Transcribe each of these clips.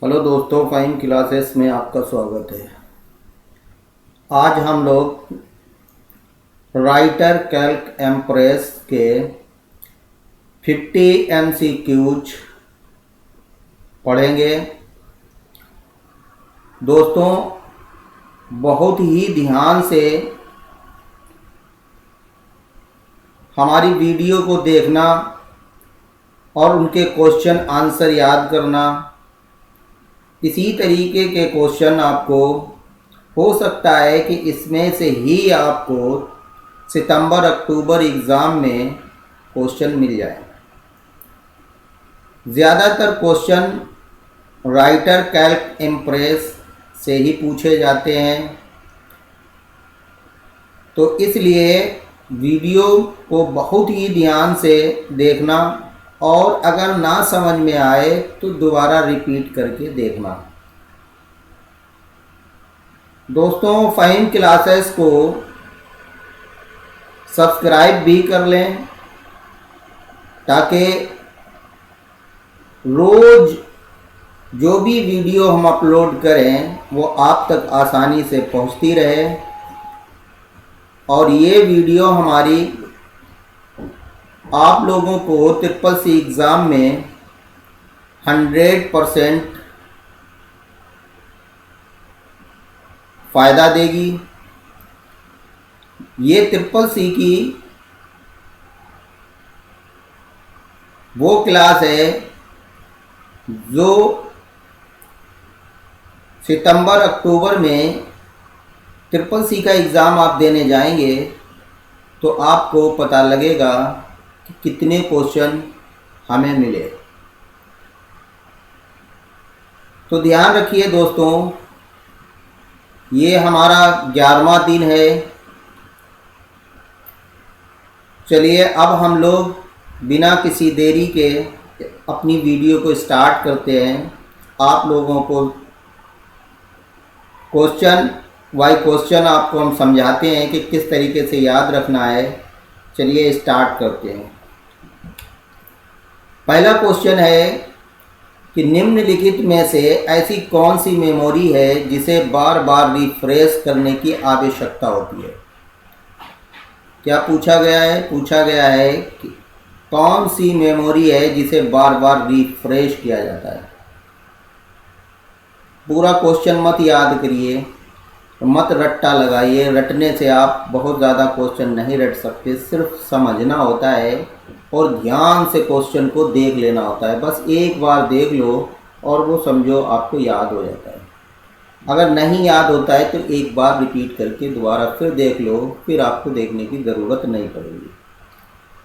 Hello दोस्तों, fine classes में आपका स्वागत है। आज हम लोग राइटर कैल्क एम्प्रेस के 50 MCQs पढ़ेंगे। दोस्तों, बहुत ही ध्यान से हमारी वीडियो को देखना और उनके क्वेश्चन आंसर याद करना। इसी तरीके के क्वेश्चन आपको हो सकता है कि इसमें से ही आपको सितंबर अक्टूबर एग्ज़ाम में क्वेश्चन मिल जाए। ज़्यादातर क्वेश्चन राइटर कैल्क इम्प्रेस से ही पूछे जाते हैं, तो इसलिए वीडियो को बहुत ही ध्यान से देखना और अगर ना समझ में आए तो दोबारा रिपीट करके देखना। दोस्तों, फाइन क्लासेस को सब्सक्राइब भी कर लें ताकि रोज़ जो भी वीडियो हम अपलोड करें वो आप तक आसानी से पहुंचती रहे और ये वीडियो हमारी आप लोगों को CCC एग्ज़ाम में 100% फ़ायदा देगी। ये CCC की वो क्लास है जो सितंबर अक्टूबर में CCC का एग्ज़ाम आप देने जाएंगे तो आपको पता लगेगा कि कितने क्वेश्चन हमें मिले। तो ध्यान रखिए दोस्तों, ये हमारा 11वां दिन है। चलिए अब हम लोग बिना किसी देरी के अपनी वीडियो को स्टार्ट करते हैं। आप लोगों को क्वेश्चन बाय क्वेश्चन आपको हम समझाते हैं कि किस तरीके से याद रखना है। चलिए स्टार्ट करते हैं। पहला क्वेश्चन है कि निम्नलिखित में से ऐसी कौन सी मेमोरी है जिसे बार बार रिफ्रेश करने की आवश्यकता होती है। क्या पूछा गया है? पूछा गया है कि कौन सी मेमोरी है जिसे बार बार रिफ्रेश किया जाता है। पूरा क्वेश्चन मत याद करिए, मत रट्टा लगाइए। रटने से आप बहुत ज़्यादा क्वेश्चन नहीं रट सकते। सिर्फ समझना होता है और ध्यान से क्वेश्चन को देख लेना होता है। बस एक बार देख लो और वो समझो आपको याद हो जाता है। अगर नहीं याद होता है तो एक बार रिपीट करके दोबारा फिर देख लो, फिर आपको देखने की ज़रूरत नहीं पड़ेगी।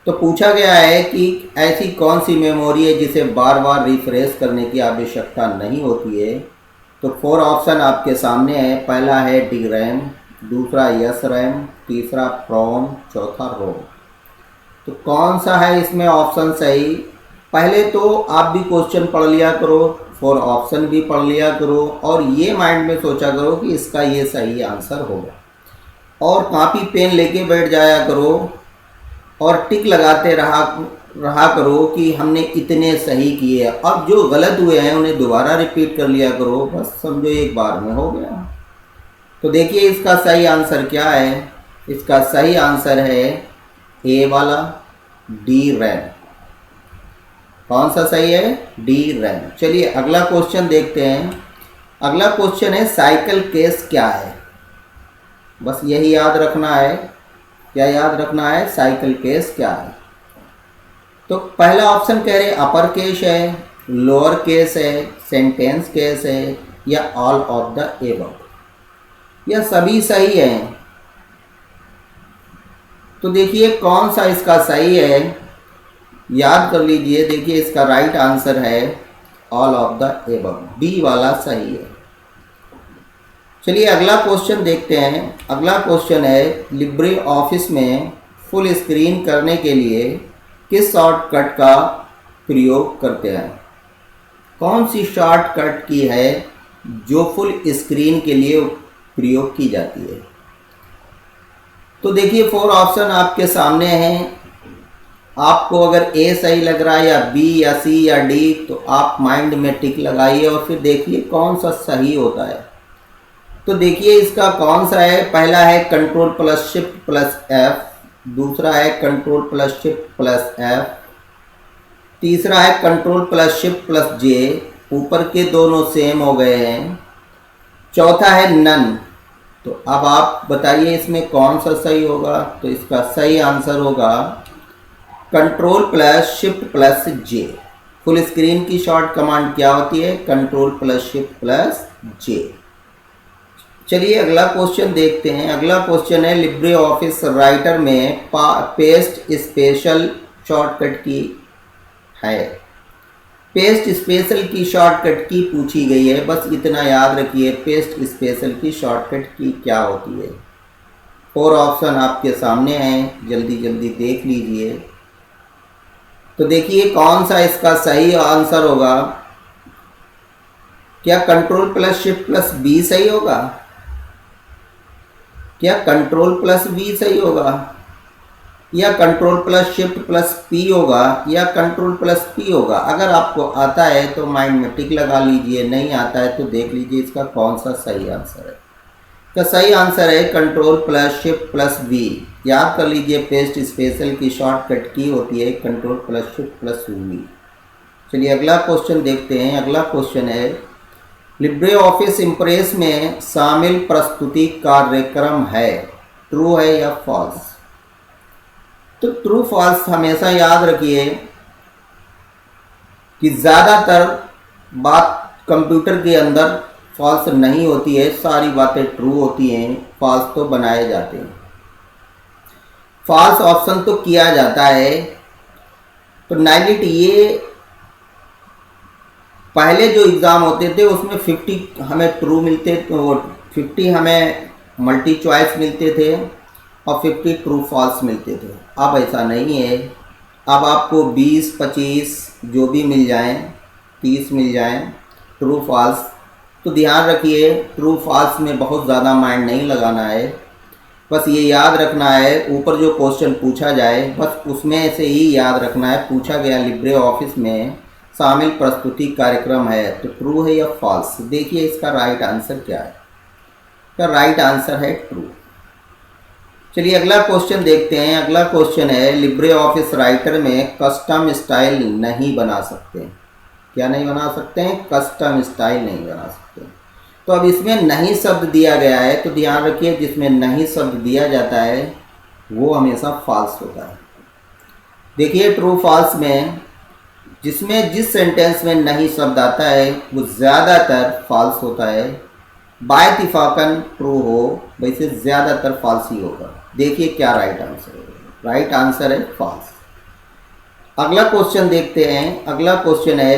तो पूछा गया है कि ऐसी कौन सी मेमोरी है जिसे बार बार रिफ्रेश करने की आवश्यकता नहीं होती है। तो 4 ऑप्शन आपके सामने है। पहला है DRAM, दूसरा SRAM, तीसरा PROM, चौथा ROM। तो कौन सा है इसमें ऑप्शन सही? पहले तो आप भी क्वेश्चन पढ़ लिया करो, 4 ऑप्शन भी पढ़ लिया करो और ये माइंड में सोचा करो कि इसका ये सही आंसर होगा। और कॉपी पेन लेके बैठ जाया करो और टिक लगाते रहा करो कि हमने इतने सही किए। अब जो गलत हुए हैं उन्हें दोबारा रिपीट कर लिया करो, बस समझो एक बार में हो गया। तो देखिए इसका सही आंसर क्या है। इसका सही आंसर है ए वाला, DRAM। कौन सा सही है? DRAM। चलिए अगला क्वेश्चन देखते हैं। अगला क्वेश्चन है साइकिल केस क्या है। बस यही याद रखना है। क्या याद रखना है? साइकिल केस क्या है। तो पहला ऑप्शन कह रहे अपर केस है, लोअर केस है, सेंटेंस केस है या ऑल ऑफ द एबव। यह सभी सही हैं। तो देखिए कौन सा इसका सही है, याद कर लीजिए। देखिए इसका राइट आंसर है all of the above, D वाला सही है। चलिए अगला क्वेश्चन देखते हैं। अगला क्वेश्चन है लिब्रे ऑफिस में फुल स्क्रीन करने के लिए किस शॉर्टकट का प्रयोग करते हैं। कौन सी शॉर्टकट की है जो फुल स्क्रीन के लिए प्रयोग की जाती है। तो देखिए 4 ऑप्शन आपके सामने हैं। आपको अगर ए सही लग रहा है या बी या सी या डी, तो आप माइंड में टिक लगाइए और फिर देखिए कौन सा सही होता है। तो देखिए इसका कौन सा है। पहला है control plus shift plus F, दूसरा है control plus shift plus F, तीसरा है कंट्रोल प्लस शिफ्ट प्लस जे, ऊपर के दोनों सेम हो गए हैं, चौथा है नन। तो अब आप बताइए इसमें कौन सा सही होगा। तो इसका सही आंसर होगा कंट्रोल प्लस शिफ्ट प्लस जे। फुल स्क्रीन की शॉर्ट कमांड क्या होती है? कंट्रोल प्लस शिफ्ट प्लस जे। चलिए अगला क्वेश्चन देखते हैं। अगला क्वेश्चन है लिब्रे ऑफिस राइटर में पेस्ट स्पेशल शॉर्टकट की है। पेस्ट स्पेशल की शॉर्टकट की पूछी गई है, बस इतना याद रखिए पेस्ट स्पेशल की शॉर्टकट की क्या होती है। 4 ऑप्शन आपके सामने हैं, जल्दी जल्दी देख लीजिए। तो देखिए कौन सा इसका सही आंसर होगा। क्या control plus shift plus B सही होगा? क्या कंट्रोल प्लस बी सही होगा, या control plus shift plus P होगा, या कंट्रोल प्लस पी होगा? अगर आपको आता है तो माइंड में टिक लगा लीजिए, नहीं आता है तो देख लीजिए इसका कौन सा सही आंसर है। तो सही आंसर है control plus shift plus B. याद कर लीजिए पेस्ट स्पेशल की शॉर्टकट की होती है control plus shift plus B. चलिए अगला क्वेश्चन देखते हैं। अगला क्वेश्चन है लिब्रे ऑफिस इम्प्रेस में शामिल प्रस्तुति कार्यक्रम है, ट्रू है या फॉल्स? तो ट्रू फॉल्स हमेशा याद रखिए कि ज़्यादातर बात कंप्यूटर के अंदर फॉल्स नहीं होती है, सारी बातें ट्रू होती हैं, फॉल्स तो बनाए जाते हैं। फॉल्स ऑप्शन तो किया जाता है। तो 90 ये पहले जो एग्ज़ाम होते थे उसमें 50 हमें ट्रू मिलते, 50 हमें मल्टी चॉइस मिलते थे और 50 ट्रू फॉल्स मिलते थे। अब ऐसा नहीं है, अब आपको 20, 25 जो भी मिल जाएं, 30 मिल जाएं ट्रू फॉल्स। तो ध्यान रखिए ट्रू फॉल्स में बहुत ज़्यादा माइंड नहीं लगाना है, बस ये याद रखना है ऊपर जो क्वेश्चन पूछा जाए बस उसमें से ही याद रखना है। पूछा गया लिब्रे ऑफिस में शामिल प्रस्तुति कार्यक्रम है, तो ट्रू है या फॉल्स? देखिए इसका राइट आंसर क्या है। इसका राइट आंसर है ट्रू। चलिए अगला क्वेश्चन देखते हैं। अगला क्वेश्चन है लिब्रे ऑफिस राइटर में कस्टम स्टाइल नहीं बना सकते। क्या नहीं बना सकते हैं? कस्टम स्टाइल नहीं बना सकते। तो अब इसमें नहीं शब्द दिया गया है, तो ध्यान रखिए जिसमें नहीं शब्द दिया जाता है वो हमेशा फॉल्स होता है। देखिए ट्रू फॉल्स में जिसमें जिस सेंटेंस में नहीं शब्द आता है वो ज़्यादातर फॉल्स होता है। बाय इत्तेफाकन ट्रू हो वैसे ज़्यादातर फॉल्स ही होगा। देखिए क्या राइट आंसर है। राइट आंसर है फॉल्स। अगला क्वेश्चन देखते हैं। अगला क्वेश्चन है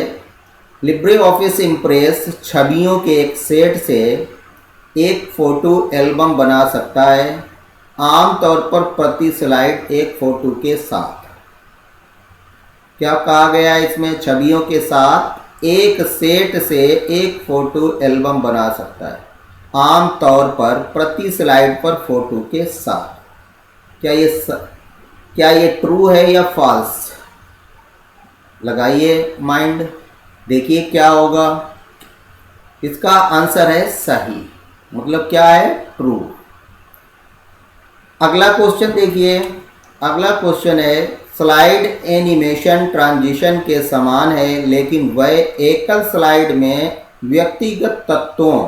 लिब्रे ऑफिस इम्प्रेस छवियों के एक सेट से एक फ़ोटो एल्बम बना सकता है, आमतौर पर प्रति स्लाइड एक फ़ोटो के साथ। क्या कहा गया है इसमें? छवियों के साथ एक सेट से एक फ़ोटो एल्बम बना सकता है, आमतौर पर प्रति स्लाइड पर फ़ोटो के साथ। क्या ये ट्रू है या फॉल्स? लगाइए माइंड, देखिए क्या होगा। इसका आंसर है सही, मतलब क्या है? ट्रू। अगला क्वेश्चन देखिए। अगला क्वेश्चन है स्लाइड एनिमेशन ट्रांजिशन के समान है लेकिन वह एकल स्लाइड में व्यक्तिगत तत्वों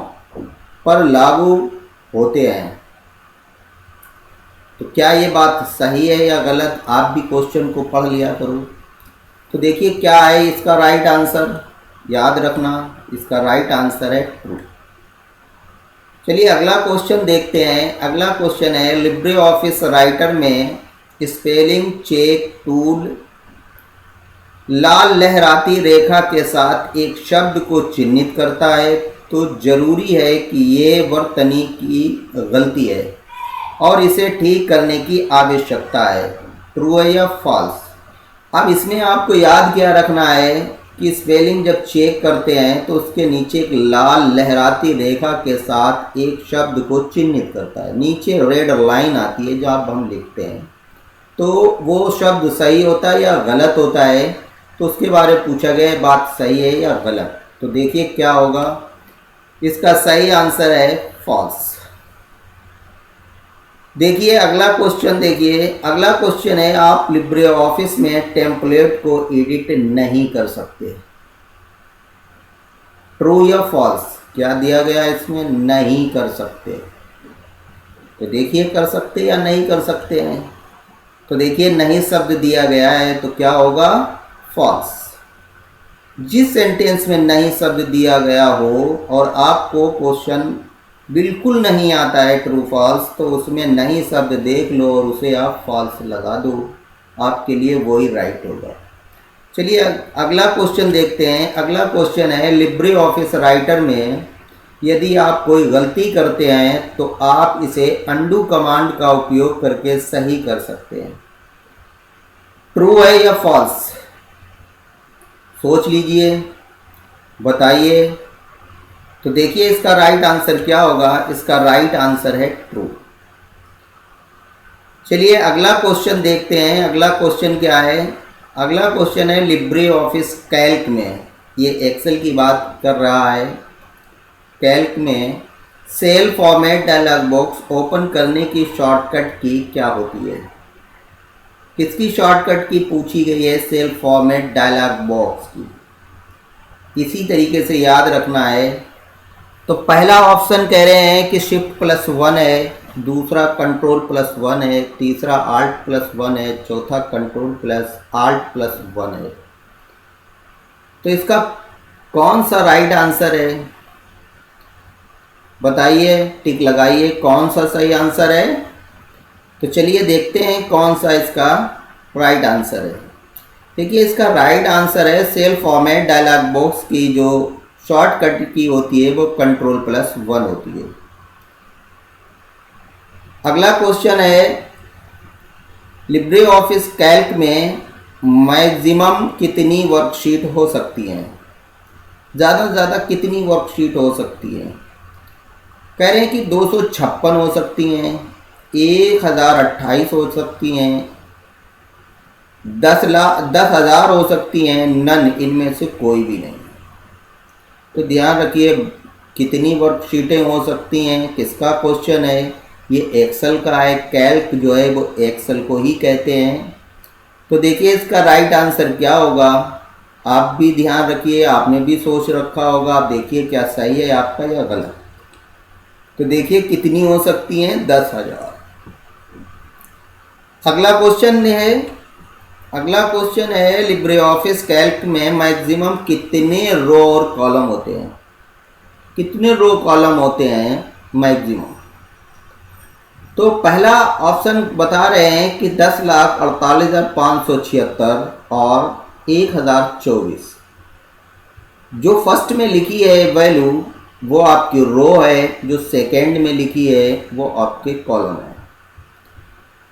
पर लागू होते हैं। तो क्या ये बात सही है या गलत? आप भी क्वेश्चन को पढ़ लिया करो। तो देखिए क्या है इसका राइट आंसर, याद रखना इसका राइट आंसर है ट्रू। चलिए अगला क्वेश्चन देखते हैं। अगला क्वेश्चन है लिब्रे ऑफिस राइटर में स्पेलिंग चेक टूल लाल लहराती रेखा के साथ एक शब्द को चिन्हित करता है, तो जरूरी है कि ये वर्तनी की गलती है और इसे ठीक करने की आवश्यकता है। ट्रू है या फॉल्स? अब इसमें आपको याद क्या रखना है कि स्पेलिंग जब चेक करते हैं तो उसके नीचे एक लाल लहराती रेखा के साथ एक शब्द को चिन्हित करता है। नीचे रेड लाइन आती है जब हम लिखते हैं, तो वो शब्द सही होता है या गलत होता है, तो उसके बारे में पूछा गया है बात सही है या गलत। तो देखिए क्या होगा, इसका सही आंसर है फॉल्स। देखिए अगला क्वेश्चन, देखिए अगला क्वेश्चन है आप लिब्रे ऑफिस में टेम्पलेट को एडिट नहीं कर सकते। ट्रू या फॉल्स, क्या दिया गया है इसमें, नहीं कर सकते। तो देखिए कर सकते या नहीं कर सकते हैं, तो देखिए नहीं शब्द दिया गया है तो क्या होगा, फॉल्स। जिस सेंटेंस में नहीं शब्द दिया गया हो और आपको क्वेश्चन बिल्कुल नहीं आता है ट्रू फॉल्स, तो उसमें नहीं शब्द देख लो और उसे आप फॉल्स लगा दो, आपके लिए वही राइट होगा। चलिए अगला क्वेश्चन देखते हैं। अगला क्वेश्चन है लिब्रे ऑफिस राइटर में यदि आप कोई गलती करते हैं तो आप इसे अंडू कमांड का उपयोग करके सही कर सकते हैं। ट्रू है या फॉल्स, सोच लीजिए, बताइए। तो देखिए इसका राइट आंसर क्या होगा, इसका राइट आंसर है ट्रू। चलिए अगला क्वेश्चन देखते हैं। अगला क्वेश्चन क्या है, अगला क्वेश्चन है लिब्रे ऑफिस कैल्क में, ये एक्सेल की बात कर रहा है। कैल्क में cell format dialog box open करने की शॉर्टकट की क्या होती है, किसकी शॉर्टकट की पूछी गई है, सेल फॉर्मेट डायलॉग बॉक्स की। इसी तरीके से याद रखना है। तो पहला ऑप्शन कह रहे हैं कि Shift+1 है, दूसरा Ctrl+1 है, तीसरा Alt+1 है, चौथा Ctrl+Alt+1 है। तो इसका कौन सा राइट आंसर है, बताइए, टिक लगाइए, कौन सा सही आंसर है। तो चलिए देखते हैं कौन सा इसका राइट आंसर है। देखिए इसका राइट आंसर है सेल फॉर्मेट डायलॉग बॉक्स की जो शॉर्टकट की होती है वो Ctrl+1 होती है। अगला क्वेश्चन है लिब्रे ऑफिस कैल्क में मैक्सिमम कितनी वर्कशीट हो सकती हैं, ज़्यादा से ज़्यादा कितनी वर्कशीट हो सकती हैं। कह रहे हैं कि 256 हो सकती हैं, 1028 हो सकती हैं, 10,000 हो सकती हैं, नन, इनमें से कोई भी नहीं। तो ध्यान रखिए कितनी वर्कशीटें हो सकती हैं, किसका क्वेश्चन है, ये एक्सेल का है। कैल्क जो है वो एक्सेल को ही कहते हैं। तो देखिए इसका राइट आंसर क्या होगा, आप भी ध्यान रखिए, आपने भी सोच रखा होगा। आप देखिए क्या सही है आपका या गलत। तो देखिए कितनी हो सकती हैं, 10,000। अगला क्वेश्चन है लिब्रे ऑफिस कैल्क में मैक्सिमम कितने रो और कॉलम होते हैं, कितने रो कॉलम होते हैं मैक्सिमम। तो पहला ऑप्शन बता रहे हैं कि 10,48,576 और 1,024। जो फर्स्ट में लिखी है वैल्यू वो आपकी रो है, जो सेकेंड में लिखी है वो आपके कॉलम है।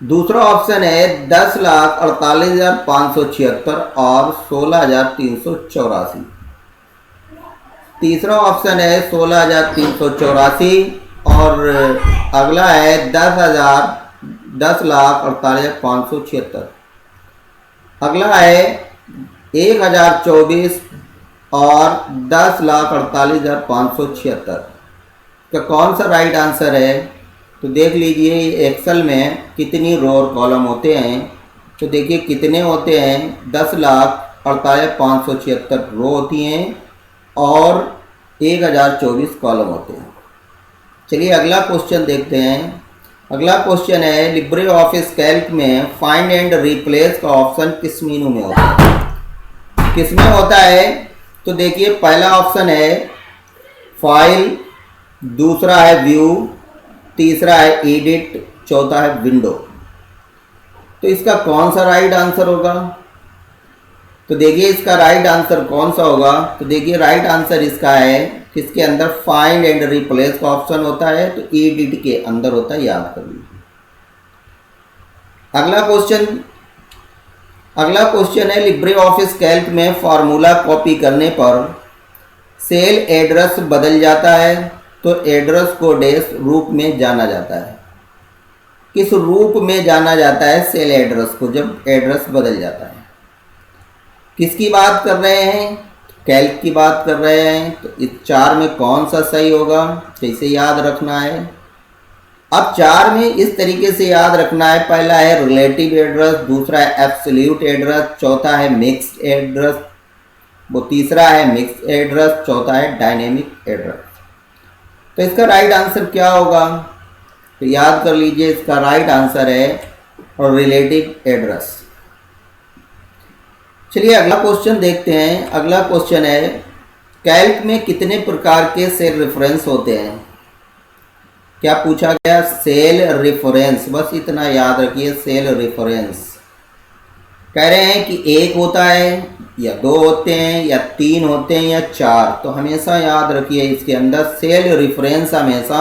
दूसरा ऑप्शन है 10,48,576 और 16,384। तीसरा ऑप्शन है 16,384 और अगला है 10,48,576। अगला है 1,024 और 10,48,576 का कौन सा राइट आंसर है। तो देख लीजिए एक्सेल में कितनी रो और कॉलम होते हैं। तो देखिए कितने होते हैं, 10,48,576 रो होती हैं और 1,024 कॉलम होते हैं। चलिए अगला क्वेश्चन देखते हैं। अगला क्वेश्चन है लिब्रे ऑफिस कैल्क में फाइंड एंड रिप्लेस का ऑप्शन किस मेनू में होता है, किस में होता है। तो देखिए पहला ऑप्शन है फाइल, दूसरा है व्यू, तीसरा है एडिट, चौथा है विंडो। तो इसका कौन सा राइट आंसर होगा। तो देखिए इसका राइट आंसर कौन सा होगा। तो देखिए राइट आंसर इसका है किसके अंदर, फाइंड एंड रिप्लेस का ऑप्शन होता है, तो एडिट के अंदर होता है, याद कर लीजिए। अगला क्वेश्चन है लिब्रे ऑफिस कैल्क में फार्मूला कॉपी करने पर सेल एड्रेस बदल जाता है तो एड्रेस को डैश रूप में जाना जाता है, किस रूप में जाना जाता है सेल एड्रेस को जब एड्रेस बदल जाता है? किसकी बात कर रहे हैं? कैल्क की बात कर रहे हैं। तो इस 4 में कौन सा सही होगा, कैसे याद रखना है? अब 4 में इस तरीके से याद रखना है। पहला है रिलेटिव एड्रेस, दूसरा है एब्सोल्यूट एड्रेस, चौथा है मिक्स्ड एड्रेस, वो तीसरा है मिक्स्ड एड्रेस, चौथा है डायनेमिक एड्रेस। तो इसका राइट आंसर क्या होगा? तो याद कर लीजिए, इसका राइट आंसर है रिलेटिव एड्रेस। चलिए अगला क्वेश्चन देखते हैं। अगला क्वेश्चन है कैल्क में कितने प्रकार के सेल रेफरेंस होते हैं? क्या पूछा गया? सेल रेफरेंस, बस इतना याद रखिए, सेल रेफरेंस। कह रहे हैं कि 1 होता है या 2 होते हैं या 3 होते हैं या 4। तो हमेशा याद रखिए इसके अंदर सेल रेफरेंस हमेशा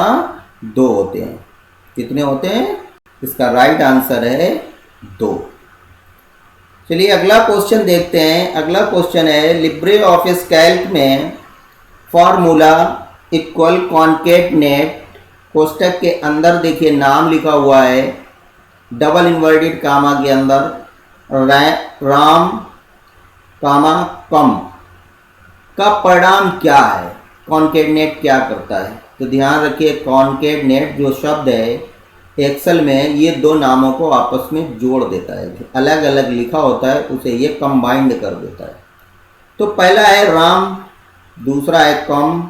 2 होते हैं। कितने होते हैं? इसका राइट आंसर है 2। चलिए अगला क्वेश्चन देखते हैं। अगला क्वेश्चन है लिब्रे ऑफिस कैल्क में फॉर्मूला इक्वल कॉन्केटनेट, कोष्टक के अंदर देखिए नाम लिखा हुआ है डबल इन्वर्टेड कामा के अंदर राम कामा कम का परिणाम क्या है? कॉन्केटनेट क्या करता है? तो ध्यान रखिए कॉन्केटनेट जो शब्द है एक्सेल में ये 2 नामों को आपस में जोड़ देता है। जो अलग अलग लिखा होता है उसे ये कंबाइंड कर देता है। तो पहला है राम, दूसरा है कम,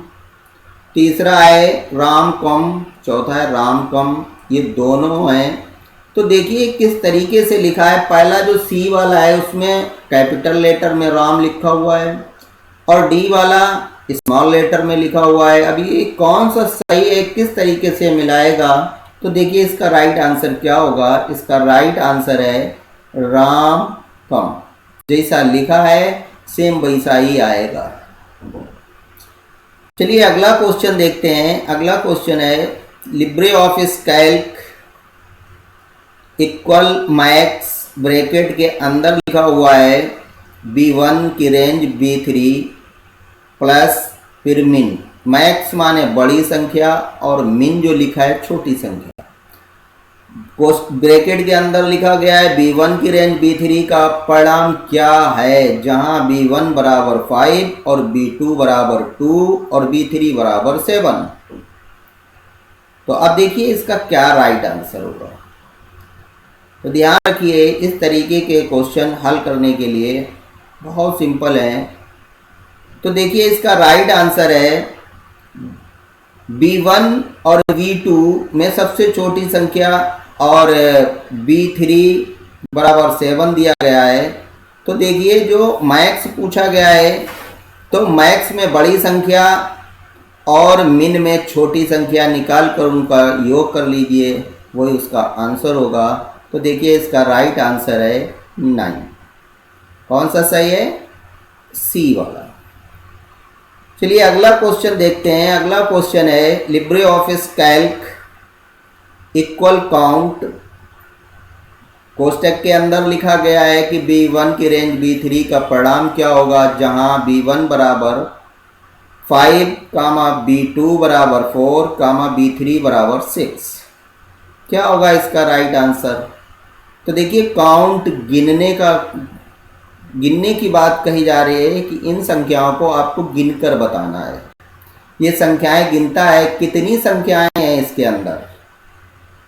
तीसरा है राम कम, चौथा है राम कम, ये दोनों हैं। तो देखिए किस तरीके से लिखा है। पहला जो सी वाला है उसमें कैपिटल लेटर में राम लिखा हुआ है और डी वाला स्मॉल लेटर में लिखा हुआ है। अब ये कौन सा सही है, किस तरीके से मिलाएगा? तो देखिए इसका राइट आंसर क्या होगा? इसका राइट आंसर है राम कम। जैसा लिखा है सेम वैसा ही आएगा। चलिए अगला क्वेश्चन देखते हैं। अगला क्वेश्चन है LibreOffice Calc equal max, bracket के अंदर लिखा हुआ है B1 की रेंज B3 प्लस फिर मिन। मैक्स माने बड़ी संख्या और मिन जो लिखा है छोटी संख्या। ब्रैकेट के अंदर लिखा गया है B1 की रेंज B3 का परिणाम क्या है? जहां B1 बराबर 5 और B2 बराबर 2 और B3 बराबर 7। तो अब देखिए इसका क्या राइट आंसर होगा। तो ध्यान रखिए इस तरीके के क्वेश्चन हल करने के लिए बहुत सिंपल है। तो देखिए इसका राइट आंसर है B1 और B2 में सबसे छोटी संख्या और B3 बराबर 7 दिया गया है। तो देखिए जो मैक्स पूछा गया है तो मैक्स में बड़ी संख्या और मिन में छोटी संख्या निकाल कर उनका योग कर लीजिए, वही उसका आंसर होगा। तो देखिए इसका राइट आंसर है 9। कौन सा सही है? सी वाला। चलिए अगला क्वेश्चन देखते हैं। अगला क्वेश्चन है LibreOffice Calc equal count, कोष्टक के अंदर लिखा गया है कि B1 की रेंज B3 का परिणाम क्या होगा? जहां B1 बराबर 5 कामा B2 बराबर 4 कामा B3 बराबर 6। क्या होगा इसका राइट आंसर? तो देखिए काउंट गिनने की बात कही जा रही है कि इन संख्याओं को आपको गिनकर बताना है। ये संख्याएं गिनता है, कितनी संख्याएं हैं इसके अंदर।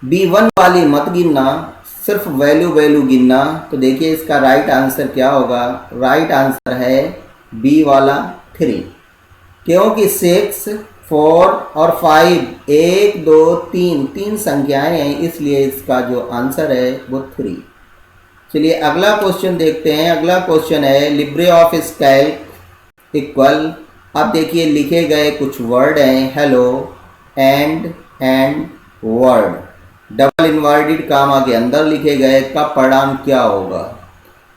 B1 वाली मत गिनना, सिर्फ वैल्यू गिनना। तो देखिए इसका राइट आंसर क्या होगा? राइट आंसर है बी वाला 3, क्योंकि 6, 4 और 5 1 2 3 तीन संख्याएं हैं, इसलिए इसका जो आंसर है वो 3। चलिए अगला क्वेश्चन देखते हैं। अगला क्वेश्चन है लिब्रे ऑफिस कैल्क इक्वल, अब देखिए लिखे गए कुछ वर्ड हैं hello, and word, double inverted comma के अंदर लिखे गए का परिणाम क्या होगा?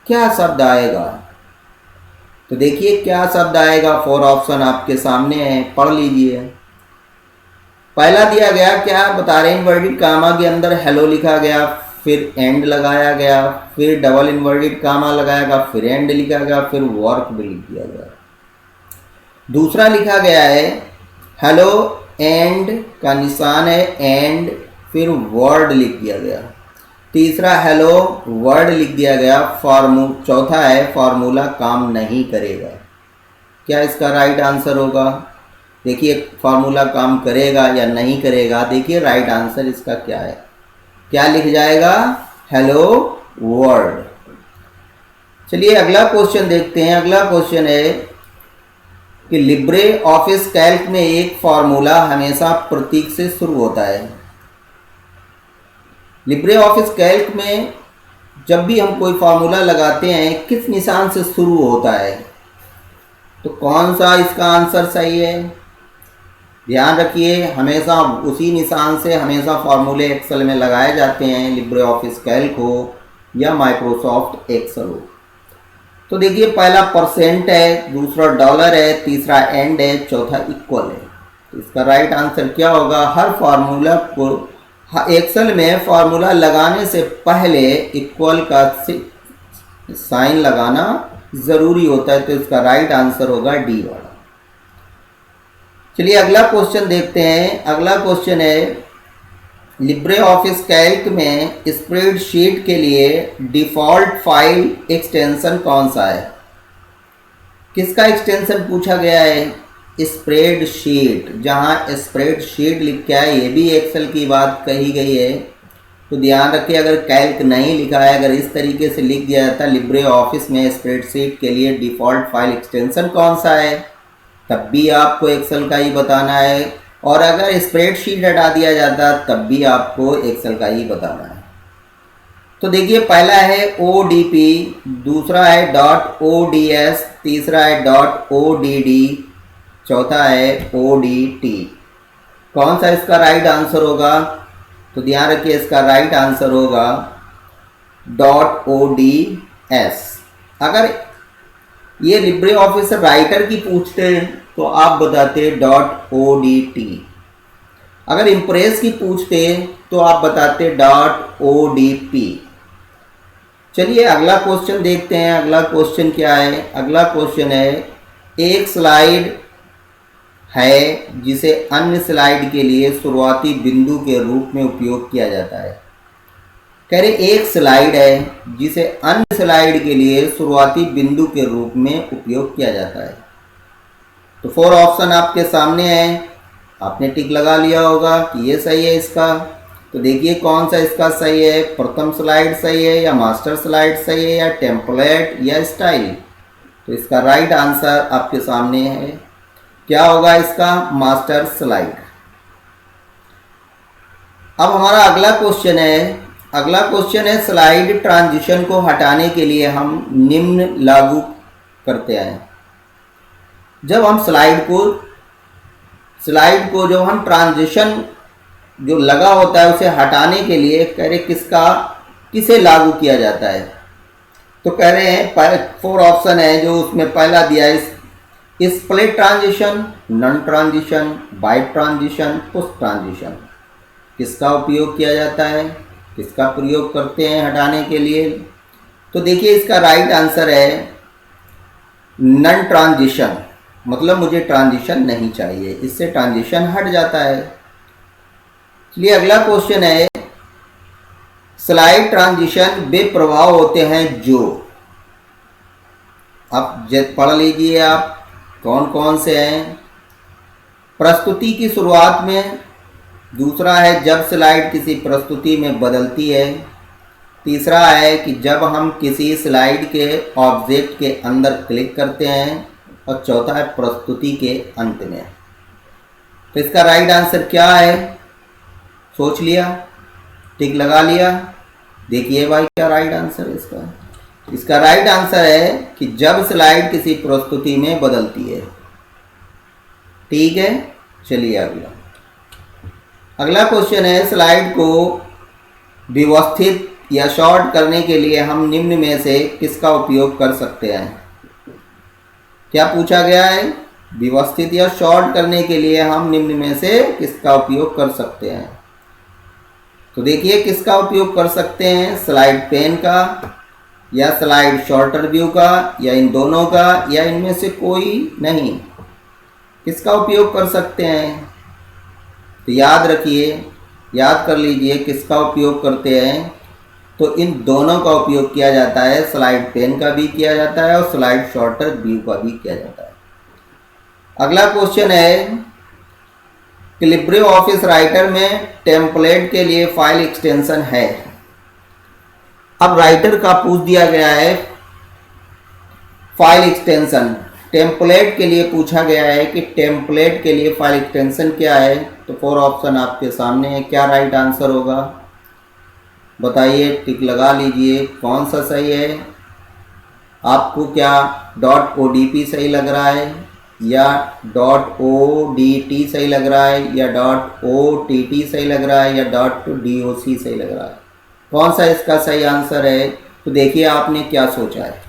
क्या शब्द आएगा? तो देखिए क्या शब्द आएगा। 4 ऑप्शन आपके सामने है, पढ़ लीजिए। पहला दिया गया, क्या बता रहे हैं? इन्वर्टेड कामा के अंदर हेलो लिखा गया, फिर एंड लगाया गया, फिर डबल इन्वर्टेड कामा लगाया गया, फिर एंड लिखा गया, फिर वर्क भी लिख दिया गया। दूसरा लिखा गया है हेलो एंड का निशान है एंड, फिर वर्ड लिख दिया गया। तीसरा हेलो वर्ड लिख दिया गया। चौथा है फार्मूला काम नहीं करेगा। क्या इसका राइट आंसर होगा? देखिए फार्मूला काम करेगा या नहीं करेगा, देखिए राइट आंसर इसका क्या है। क्या लिख जाएगा? Hello word. चलिए अगला क्वेश्चन देखते हैं। अगला क्वेश्चन है कि लिब्रे ऑफिस कैल्क में एक फार्मूला हमेशा प्रतीक से शुरू होता है। लिब्रे ऑफिस कैल्क में जब भी हम कोई फार्मूला लगाते हैं किस निशान से शुरू होता है? तो कौन सा इसका आंसर सही है? ध्यान रखिए हमेशा उसी निशान से हमेशा फार्मूले एक्सेल में लगाए जाते हैं, लिब्रे ऑफिस कैल्क हो या माइक्रोसॉफ्ट एक्सेल हो। तो देखिए पहला परसेंट है, दूसरा डॉलर है, तीसरा एंड है, चौथा इक्वल है। तो इसका राइट आंसर क्या होगा? हर फार्मूला को एक्सेल में फार्मूला लगाने से पहले इक्वल का साइन लगाना ज़रूरी होता है। तो इसका राइट आंसर होगा डी वाला। चलिए अगला क्वेश्चन देखते हैं। अगला क्वेश्चन है लिब्रे ऑफिस कैल्क में स्प्रेडशीट के लिए डिफ़ॉल्ट फाइल एक्सटेंशन कौन सा है? किसका एक्सटेंशन पूछा गया है? स्प्रेडशीट। जहाँ स्प्रेडशीट लिखा है ये भी एक्सेल की बात कही गई है। तो ध्यान रखिए अगर कैल्क नहीं लिखा है, अगर इस तरीके से लिख दिया जाता लिब्रे ऑफिस में स्प्रेडशीट के लिए डिफ़ॉल्ट फाइल एक्सटेंशन कौन सा है, तब भी आपको एक्सेल का ही बताना है। और अगर स्प्रेडशीट हटा दिया जाता तब भी आपको एक्सेल का ही बताना है। तो देखिए पहला है ODP, दूसरा है .ods, तीसरा है .odd, चौथा है ODT। कौन सा इसका राइट आंसर होगा? तो ध्यान रखिए इसका राइट आंसर होगा .ods। अगर ये लिब्रे ऑफिस राइटर की पूछते हैं तो आप बताते .odt। अगर इम्प्रेस की पूछते तो आप बताते .odp। चलिए अगला क्वेश्चन देखते हैं। अगला क्वेश्चन क्या है? अगला क्वेश्चन है एक स्लाइड है जिसे अन्य स्लाइड के लिए शुरुआती बिंदु के रूप में उपयोग किया जाता है। कह रहे एक स्लाइड है जिसे अन्य स्लाइड के लिए शुरुआती बिंदु के रूप में उपयोग किया जाता है। तो 4 ऑप्शन आपके सामने है, आपने टिक लगा लिया होगा कि ये सही है इसका। तो देखिए कौन सा इसका सही है? प्रथम स्लाइड सही है या मास्टर स्लाइड सही है या टेम्पलेट या स्टाइल? तो इसका राइट आंसर आपके सामने है। क्या होगा इसका? Master slide. अब हमारा अगला क्वेश्चन है। अगला क्वेश्चन है स्लाइड ट्रांजिशन को हटाने के लिए हम निम्न लागू करते हैं। जब हम स्लाइड को जो हम ट्रांजिशन जो लगा होता है उसे हटाने के लिए कह रहे किसे लागू किया जाता है? तो कह रहे हैं 4 ऑप्शन है जो उसमें पहला दिया है split transition, non transition, byte transition, push transition. किसका उपयोग किया जाता है, किसका प्रयोग करते हैं हटाने के लिए? तो देखिए इसका राइट आंसर है नॉन ट्रांजिशन। मतलब मुझे ट्रांजिशन नहीं चाहिए, इससे ट्रांजिशन हट जाता है। चलिए अगला क्वेश्चन है स्लाइड ट्रांजिशन वे प्रभाव होते हैं जो, आप पढ़ लीजिए आप कौन कौन से हैं। प्रस्तुति की शुरुआत में, दूसरा है जब स्लाइड किसी प्रस्तुति में बदलती है, तीसरा है कि जब हम किसी स्लाइड के ऑब्जेक्ट के अंदर क्लिक करते हैं, और चौथा है प्रस्तुति के अंत में। तो इसका राइट आंसर क्या है? सोच लिया, टिक लगा लिया। देखिए भाई क्या राइट आंसर है इसका? इसका राइट आंसर है कि जब स्लाइड किसी प्रस्तुति में बदलती है। ठीक है, चलिए अगला क्वेश्चन है स्लाइड को व्यवस्थित या शॉर्ट करने के लिए हम निम्न में से किसका उपयोग कर सकते हैं? क्या पूछा गया है? व्यवस्थित या शॉर्ट करने के लिए हम निम्न में से किसका उपयोग कर सकते हैं? तो देखिए किसका उपयोग कर सकते हैं? स्लाइड पेन का, या स्लाइड शॉर्टर व्यू का, या इन दोनों का, या इनमें से कोई नहीं? किसका उपयोग कर सकते हैं? तो याद रखिए याद कर लीजिए किसका उपयोग करते हैं, तो इन दोनों का उपयोग किया जाता है, स्लाइड पेन का भी किया जाता है और स्लाइड शॉर्टर व्यू का भी किया जाता है। अगला क्वेश्चन है कि लिब्रे ऑफिस राइटर में टेम्पलेट के लिए फाइल एक्सटेंशन है। अब राइटर का पूछ दिया गया है फाइल एक्सटेंशन, टेम्पलेट के लिए पूछा गया है कि टेम्पलेट के लिए फाइल एक्सटेंशन क्या है। तो 4 ऑप्शन आपके सामने है, क्या राइट आंसर होगा बताइए, टिक लगा लीजिए कौन सा सही है। आपको क्या .odp सही लग रहा है या .odt सही लग रहा है या .ott सही लग रहा है या .doc सही लग रहा है, कौन सा इसका सही आंसर है। तो देखिए आपने क्या सोचा है,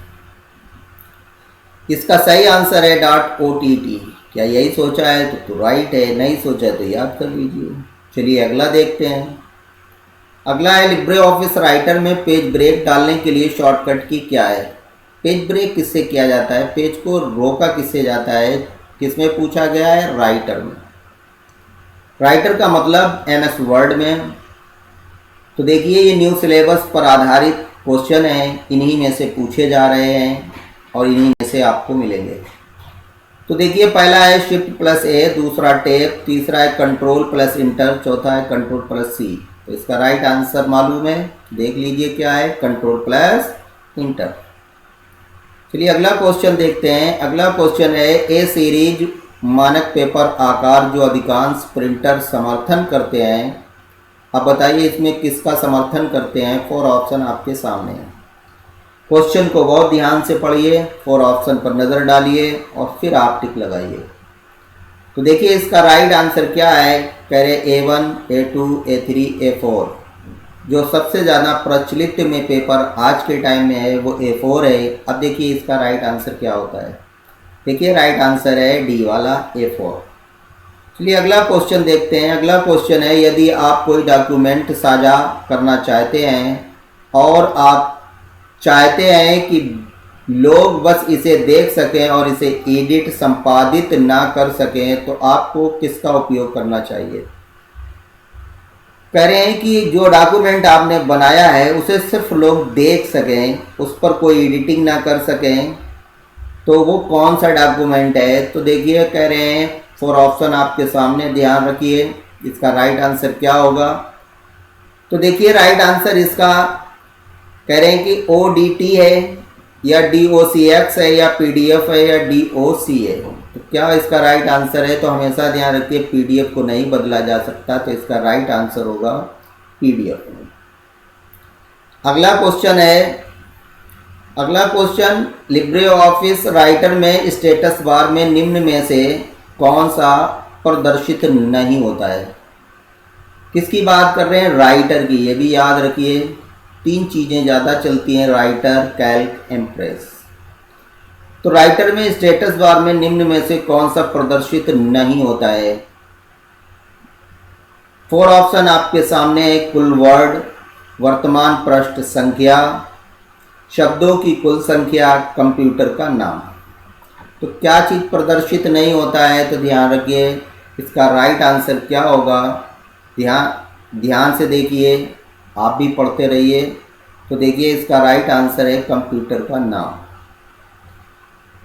इसका सही आंसर है .ott। क्या यही सोचा है तो राइट है, नहीं सोचा है तो याद कर लीजिए। चलिए अगला देखते हैं। अगला है लिब्रे ऑफिस राइटर में पेज ब्रेक डालने के लिए शॉर्टकट की क्या है। पेज ब्रेक किससे किया जाता है, पेज को रोका किससे जाता है, किसमें पूछा गया है, राइटर में। राइटर का मतलब MS वर्ड में। तो देखिए ये न्यू सिलेबस पर आधारित क्वेश्चन है, इन्हीं में से पूछे जा रहे हैं और इन्हीं में से आपको मिलेंगे। तो देखिए पहला है Shift+A, दूसरा टेप, तीसरा है Ctrl+Enter, चौथा है Ctrl+C। तो इसका राइट आंसर मालूम है, देख लीजिए क्या है, Ctrl+Enter। चलिए अगला क्वेश्चन देखते हैं। अगला क्वेश्चन है ए सीरीज मानक पेपर आकार जो अधिकांश प्रिंटर समर्थन करते हैं। अब बताइए इसमें किसका समर्थन करते हैं। 4 ऑप्शन आपके सामने हैं। क्वेश्चन को बहुत ध्यान से पढ़िए, 4 ऑप्शन पर नज़र डालिए और फिर आप टिक लगाइए। तो देखिए इसका राइट आंसर क्या है, कह रहे A1, A2, A3, A4। जो सबसे ज़्यादा प्रचलित में पेपर आज के टाइम में है वो A4 है। अब देखिए इसका राइट आंसर क्या होता है, देखिए राइट आंसर है डी वाला A4। चलिए अगला क्वेश्चन देखते हैं। अगला क्वेश्चन है यदि आप कोई डॉक्यूमेंट साझा करना चाहते हैं और आप चाहते हैं कि लोग बस इसे देख सकें और इसे एडिट संपादित ना कर सकें, तो आपको किसका उपयोग करना चाहिए। कह रहे हैं कि जो डॉक्यूमेंट आपने बनाया है उसे सिर्फ लोग देख सकें, उस पर कोई एडिटिंग ना कर सकें, तो वो कौन सा डॉक्यूमेंट है। तो देखिए कह रहे हैं 4 ऑप्शन आपके सामने, ध्यान रखिए इसका राइट आंसर क्या होगा। तो देखिए राइट आंसर इसका कह रहे हैं कि ODT है या DOCX है या PDF है या DOC है। तो क्या इसका राइट आंसर है, तो हमेशा ध्यान रखिए PDF को नहीं बदला जा सकता, तो इसका राइट आंसर होगा PDF। अगला क्वेश्चन है, अगला क्वेश्चन लिब्रे ऑफिस राइटर में स्टेटस बार में निम्न में से कौन सा प्रदर्शित नहीं होता है। किसकी बात कर रहे हैं, राइटर की। ये भी याद रखिए 3 चीज़ें ज़्यादा चलती हैं, राइटर, कैल्क, इम्प्रेस। तो राइटर में स्टेटस बार में निम्न में से कौन सा प्रदर्शित नहीं होता है। 4 ऑप्शन आपके सामने है, कुल वर्ड, वर्तमान पृष्ठ संख्या, शब्दों की कुल संख्या, कंप्यूटर का नाम। तो क्या चीज़ प्रदर्शित नहीं होता है, तो ध्यान रखिए इसका राइट आंसर क्या होगा। ध्यान से देखिए, आप भी पढ़ते रहिए। तो देखिए इसका राइट आंसर है कंप्यूटर का नाम।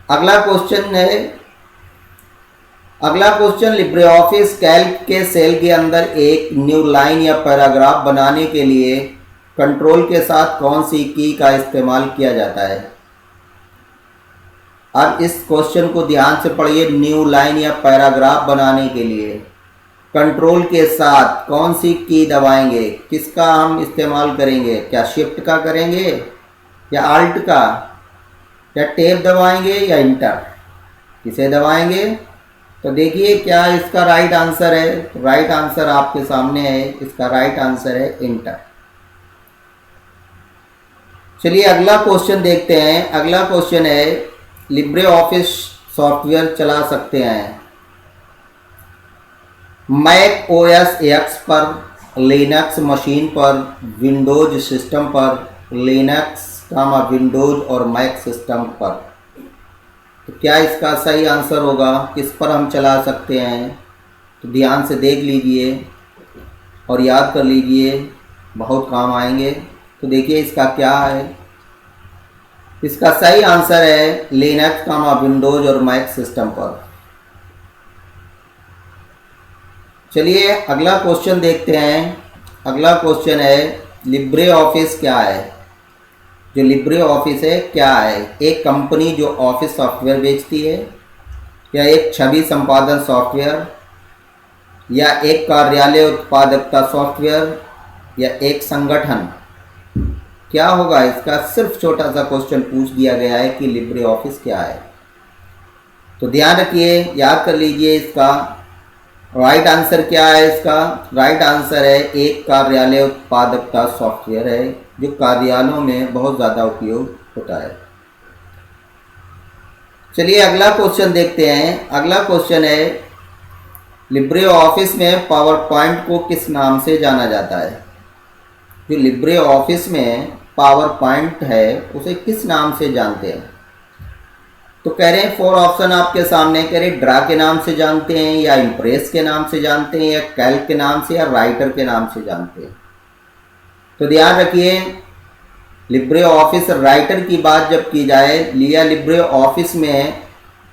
अगला क्वेश्चन है, अगला क्वेश्चन लिब्रे ऑफिस कैल्क के सेल के अंदर एक न्यू लाइन या पैराग्राफ बनाने के लिए कंट्रोल के साथ कौन सी की का इस्तेमाल किया जाता है। अब इस क्वेश्चन को ध्यान से पढ़िए, न्यू लाइन या पैराग्राफ बनाने के लिए कंट्रोल के साथ कौन सी की दबाएंगे, किसका हम इस्तेमाल करेंगे। क्या शिफ्ट का करेंगे या आल्ट का या टेप दबाएंगे या इंटर, किसे दबाएंगे। तो देखिए क्या इसका राइट आंसर है, तो राइट आंसर आपके सामने है, इसका राइट आंसर है इंटर। चलिए अगला क्वेश्चन देखते हैं। अगला क्वेश्चन है लिब्रे ऑफिस सॉफ्टवेयर चला सकते हैं मैक OS X पर, लिनक्स मशीन पर, विंडोज सिस्टम पर, लिनक्स विंडोज और मैक सिस्टम पर। तो क्या इसका सही आंसर होगा, किस पर हम चला सकते हैं। तो ध्यान से देख लीजिए, और याद कर लीजिए, बहुत काम आएंगे। तो देखिए इसका क्या है, इसका सही आंसर है लिनक्स विंडोज और मैक सिस्टम पर। चलिए अगला क्वेश्चन देखते हैं। अगला क्वेश्चन है लिब्रे ऑफिस क्या है। जो लिब्रे ऑफिस है क्या है? एक कंपनी जो ऑफिस सॉफ्टवेयर बेचती है, या एक छवि संपादन सॉफ्टवेयर, या एक कार्यालय उत्पादकता सॉफ्टवेयर, या एक संगठन? क्या होगा इसका? सिर्फ छोटा सा क्वेश्चन पूछ दिया गया है कि लिब्रे ऑफिस क्या है। तो ध्यान रखिए, याद कर लीजिए, इसका राइट आंसर क्या है? इसका राइट आंसर है एक कार्यालय उत्पादकता सॉफ्टवेयर है, जो कार्यालयों में बहुत ज़्यादा उपयोग होता है। चलिए अगला क्वेश्चन देखते हैं। अगला क्वेश्चन है लिब्रे ऑफिस में पावर पॉइंट को किस नाम से जाना जाता है? जो लिब्रे ऑफिस में पावर पॉइंट है उसे किस नाम से जानते हैं? तो कह रहे हैं 4 ऑप्शन आपके सामने। कह रहे ड्रा के नाम से जानते हैं, या इम्प्रेस के नाम से जानते हैं, या कैल्क के नाम से, या राइटर के नाम से जानते हैं। तो ध्यान रखिए, लिब्रे ऑफिस राइटर की बात जब की जाए, या लिब्रे ऑफिस में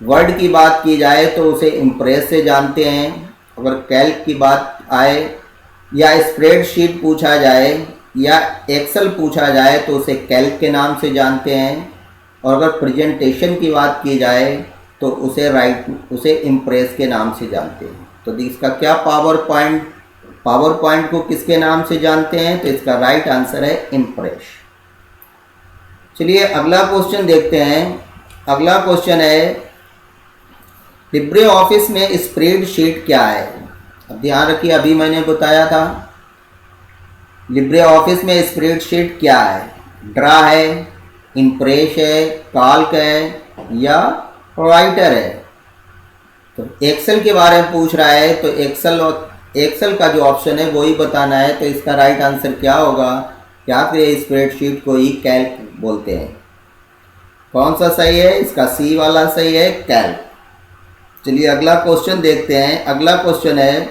वर्ड की बात की जाए तो उसे इम्प्रेस से जानते हैं। अगर कैल्क की बात आए, या स्प्रेडशीट पूछा जाए, या एक्सेल पूछा जाए तो उसे कैल्क के नाम से जानते हैं। और अगर प्रेजेंटेशन की बात की जाए तो उसे इम्प्रेस के नाम से जानते हैं। तो इसका क्या पावर पॉइंट को किसके नाम से जानते हैं? तो इसका राइट आंसर है इम्प्रेस। चलिए अगला क्वेश्चन देखते हैं। अगला क्वेश्चन है लिब्रे ऑफिस में स्प्रेडशीट क्या है? अब ध्यान रखिए, अभी मैंने बताया था लिब्रे ऑफिस में स्प्रेडशीट क्या है। ड्रा है, इम्प्रेस है, काल्क है, या राइटर है। तो एक्सेल के बारे में पूछ रहा है, तो एक्सेल का जो ऑप्शन है वही बताना है। तो इसका राइट आंसर क्या होगा? याद करिए, स्प्रेडशीट को ही कैल्क बोलते हैं। कौन सा सही है? इसका सी वाला सही है, कैल्क। चलिए अगला क्वेश्चन देखते हैं। अगला क्वेश्चन है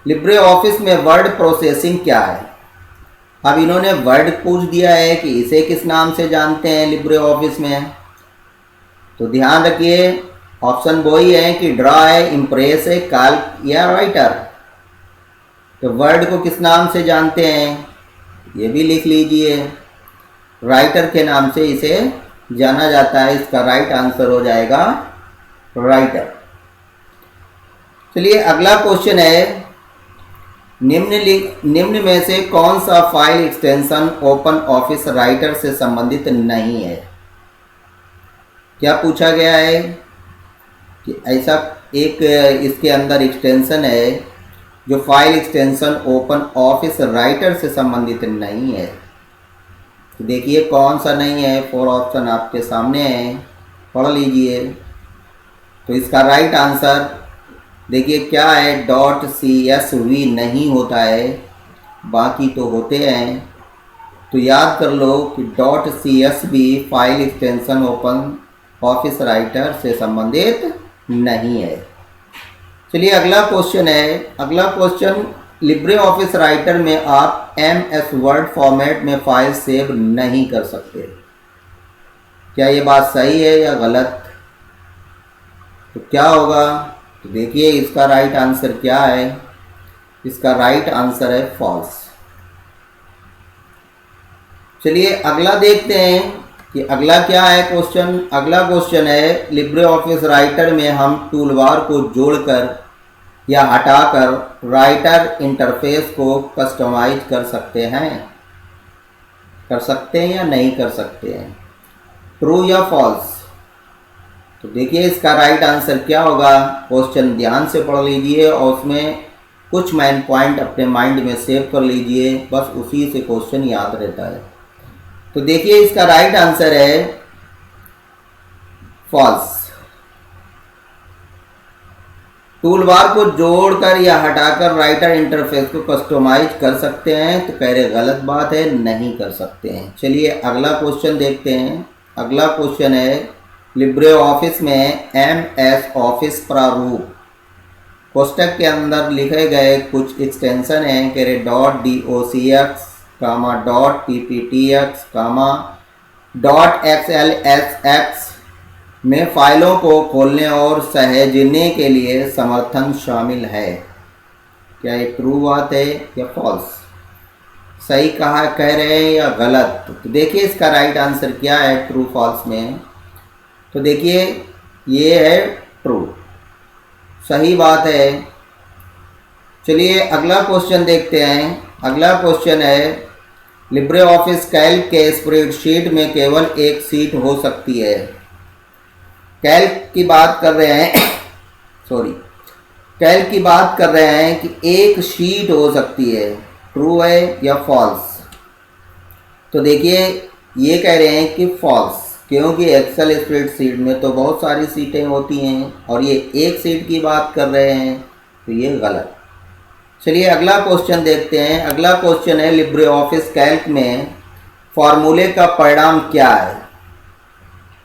लिब्रे ऑफिस में वर्ड प्रोसेसिंग क्या है? अब इन्होंने वर्ड पूछ दिया है कि इसे किस नाम से जानते हैं लिब्रे ऑफिस में। तो ध्यान रखिए, ऑप्शन वही है कि ड्रा है, इम्प्रेस है, कैल्क, या राइटर। तो वर्ड को किस नाम से जानते हैं ये भी लिख लीजिए। राइटर के नाम से इसे जाना जाता है। इसका राइट आंसर हो जाएगा राइटर। चलिए अगला क्वेश्चन है निम्न में से कौन सा file extension open office writer से संबंधित नहीं है? क्या पूछा गया है कि ऐसा एक इसके अंदर एक्सटेंशन है जो file extension open office writer से संबंधित नहीं है। तो देखिए कौन सा नहीं है। 4 ऑप्शन आपके सामने हैं, पढ़ लीजिए। तो इसका राइट आंसर देखिए क्या है, .csv नहीं होता है, बाकी तो होते हैं। तो याद कर लो कि .csv file extension open office writer से संबंधित नहीं है। चलिए अगला क्वेश्चन है। अगला क्वेश्चन लिब्रे ऑफिस राइटर में आप MS वर्ड फॉर्मेट में फाइल सेव नहीं कर सकते। क्या ये बात सही है या गलत? तो क्या होगा? तो देखिए इसका राइट आंसर क्या है। इसका राइट आंसर है फॉल्स। चलिए अगला देखते हैं कि अगला क्या है क्वेश्चन। अगला क्वेश्चन है लिब्रे ऑफिस राइटर में हम टूलबार को जोड़कर या हटाकर राइटर इंटरफेस को कस्टमाइज कर सकते हैं या नहीं कर सकते हैं? ट्रू या फॉल्स? तो देखिए इसका राइट आंसर क्या होगा। क्वेश्चन ध्यान से पढ़ लीजिए और उसमें कुछ मेन पॉइंट अपने माइंड में सेव कर लीजिए, बस उसी से क्वेश्चन याद रहता है। तो देखिए इसका राइट आंसर है फॉल्स। टूलबार को जोड़कर या हटाकर राइटर इंटरफेस को कस्टमाइज कर सकते हैं? तो कह रहे गलत बात है, नहीं कर सकते हैं। चलिए अगला क्वेश्चन देखते हैं। अगला क्वेश्चन है लिब्रे ऑफिस में MS ऑफिस प्रारूप कोष्टक के अंदर लिखे गए कुछ एक्सटेंशन हैं कि .docx, .pptx, .xlsx में फाइलों को खोलने और सहेजने के लिए समर्थन शामिल है। क्या ये ट्रू बात है या फॉल्स? सही कह रहे हैं या गलत? तो देखिए इसका राइट आंसर क्या है ट्रू फॉल्स में। तो देखिए ये है ट्रू, सही बात है। चलिए अगला क्वेश्चन देखते हैं। अगला क्वेश्चन है लिब्रे ऑफिस कैल्क के स्प्रेडशीट में केवल एक सीट हो सकती है। कैल्क की बात कर रहे हैं कैल्क की बात कर रहे हैं कि एक शीट हो सकती है, ट्रू है या फॉल्स? तो देखिए ये कह रहे हैं कि फॉल्स, क्योंकि एक्सेल स्प्रेडशीट में तो बहुत सारी सीटें होती हैं और ये एक सीट की बात कर रहे हैं, तो ये गलत। चलिए अगला क्वेश्चन देखते हैं। अगला क्वेश्चन है लिब्रे ऑफिस कैल्क में फॉर्मूले का परिणाम क्या है?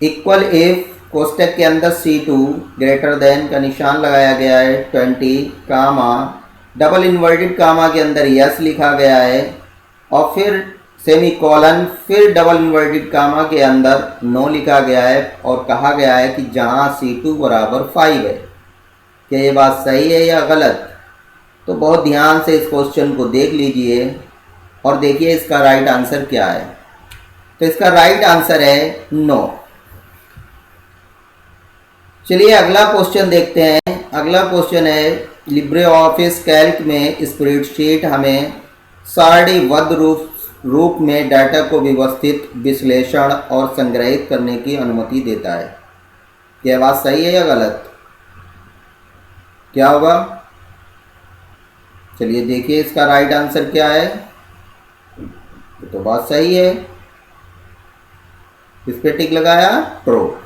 इक्वल इफ कोष्टक के अंदर C2 ग्रेटर देन का निशान लगाया गया है 20, कामा डबल इन्वर्टेड कामा के अंदर यस लिखा गया है और फिर सेमीकोलन, फिर डबल इन्वर्टेड कामा के अंदर नो लिखा गया है और कहा गया है कि जहां C2 बराबर 5 है। क्या ये बात सही है या गलत? तो बहुत ध्यान से इस क्वेश्चन को देख लीजिए और देखिए इसका राइट आंसर क्या है। तो इसका राइट आंसर है नो। चलिए अगला क्वेश्चन देखते हैं। अगला क्वेश्चन है लिब्रे ऑफिस कैल्क में स्प्रेडशीट हमें सारणीबद्ध रूप में डाटा को व्यवस्थित, विश्लेषण और संग्रहित करने की अनुमति देता है। क्या बात सही है या गलत? क्या होगा? चलिए देखिए इसका राइट आंसर क्या है। तो बात सही है, इस पे टिक लगाया, ट्रू।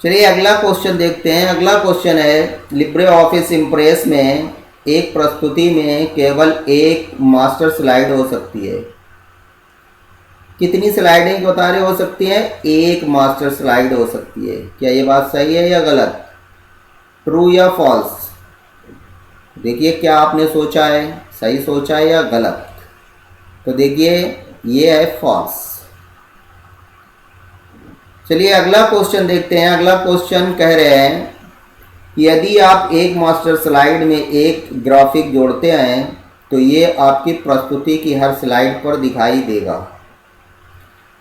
चलिए अगला क्वेश्चन देखते हैं। अगला क्वेश्चन है लिब्रे ऑफिस इम्प्रेस में एक प्रस्तुति में केवल एक मास्टर स्लाइड हो सकती है। कितनी स्लाइडें बता रहे हो सकती हैं? एक मास्टर स्लाइड हो सकती है। क्या ये बात सही है या गलत? ट्रू या फॉल्स? देखिए क्या आपने सोचा है, सही सोचा है या गलत? तो देखिए ये है फॉल्स। चलिए अगला क्वेश्चन देखते हैं। अगला क्वेश्चन कह रहे हैं कि यदि आप एक मास्टर स्लाइड में एक ग्राफिक जोड़ते हैं तो ये आपकी प्रस्तुति की हर स्लाइड पर दिखाई देगा।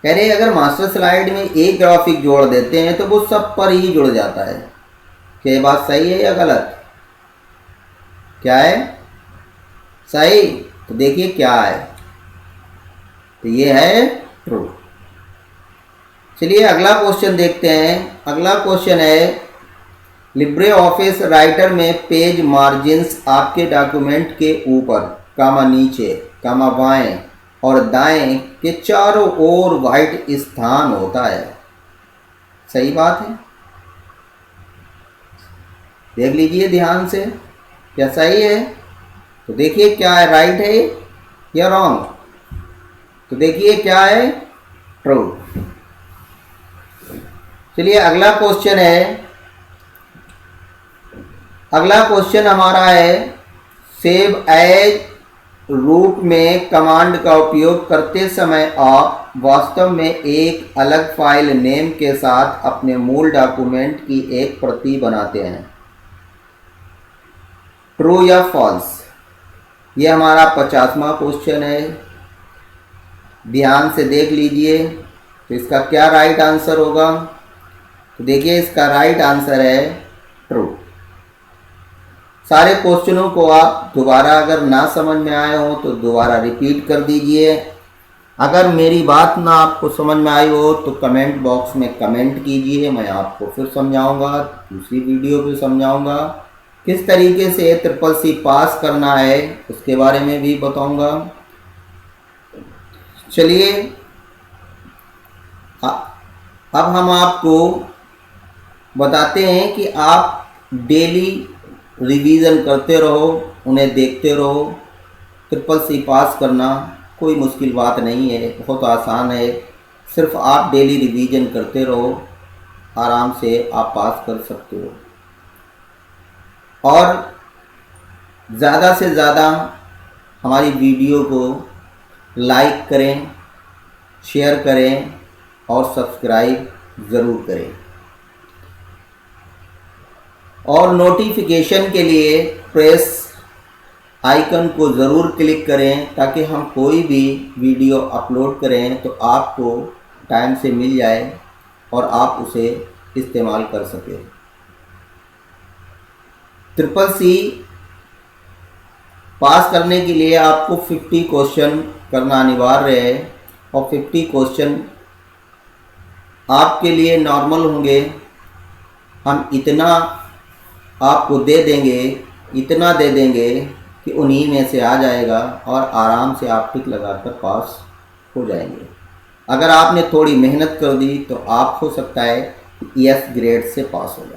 कह रहे हैं अगर मास्टर स्लाइड में एक ग्राफिक जोड़ देते हैं तो वो सब पर ही जुड़ जाता है। क्या ये बात सही है या गलत? क्या है? सही। तो देखिए क्या है, तो ये है ट्रू। चलिए अगला क्वेश्चन देखते हैं। अगला क्वेश्चन है लिब्रे ऑफिस राइटर में पेज मार्जिन्स आपके डॉक्यूमेंट के ऊपर, कामा नीचे, कामा बाएं और दाएं के चारों ओर वाइट स्थान होता है। सही बात है, देख लीजिए ध्यान से, क्या सही है? तो देखिए क्या है, राइट है या रॉन्ग? तो देखिए क्या है, ट्रू। चलिए अगला क्वेश्चन है। अगला क्वेश्चन हमारा है सेव एज रूप में कमांड का उपयोग करते समय आप वास्तव में एक अलग फाइल नेम के साथ अपने मूल डॉक्यूमेंट की एक प्रति बनाते हैं। ट्रू या फॉल्स? ये हमारा 50वां क्वेश्चन है, ध्यान से देख लीजिए। तो इसका क्या राइट आंसर होगा? तो देखिए इसका राइट आंसर है ट्रू। सारे क्वेश्चनों को आप दोबारा अगर ना समझ में आए हो तो दोबारा रिपीट कर दीजिए। अगर मेरी बात ना आपको समझ में आई हो तो कमेंट बॉक्स में कमेंट कीजिए, मैं आपको फिर समझाऊंगा, दूसरी वीडियो पे समझाऊंगा। किस तरीके से CCC पास करना है उसके बारे में भी बताऊंगा। चलिए अब हम आपको बताते हैं कि आप डेली रिवीजन करते रहो, उन्हें देखते रहो। CCC पास करना कोई मुश्किल बात नहीं है, बहुत आसान है। सिर्फ आप डेली रिवीजन करते रहो, आराम से आप पास कर सकते हो। और ज़्यादा से ज़्यादा हमारी वीडियो को लाइक करें, शेयर करें और सब्सक्राइब ज़रूर करें। और नोटिफिकेशन के लिए प्रेस आइकन को ज़रूर क्लिक करें ताकि हम कोई भी वीडियो अपलोड करें तो आपको टाइम से मिल जाए और आप उसे इस्तेमाल कर सकें। CCC पास करने के लिए आपको 50 क्वेश्चन करना अनिवार्य है और 50 क्वेश्चन आपके लिए नॉर्मल होंगे। हम इतना आपको दे देंगे, इतना दे देंगे कि उन्हीं में से आ जाएगा और आराम से आप टिक लगाकर पास हो जाएंगे। अगर आपने थोड़ी मेहनत कर दी तो आप हो सकता है एस ग्रेड से पास हो जाए।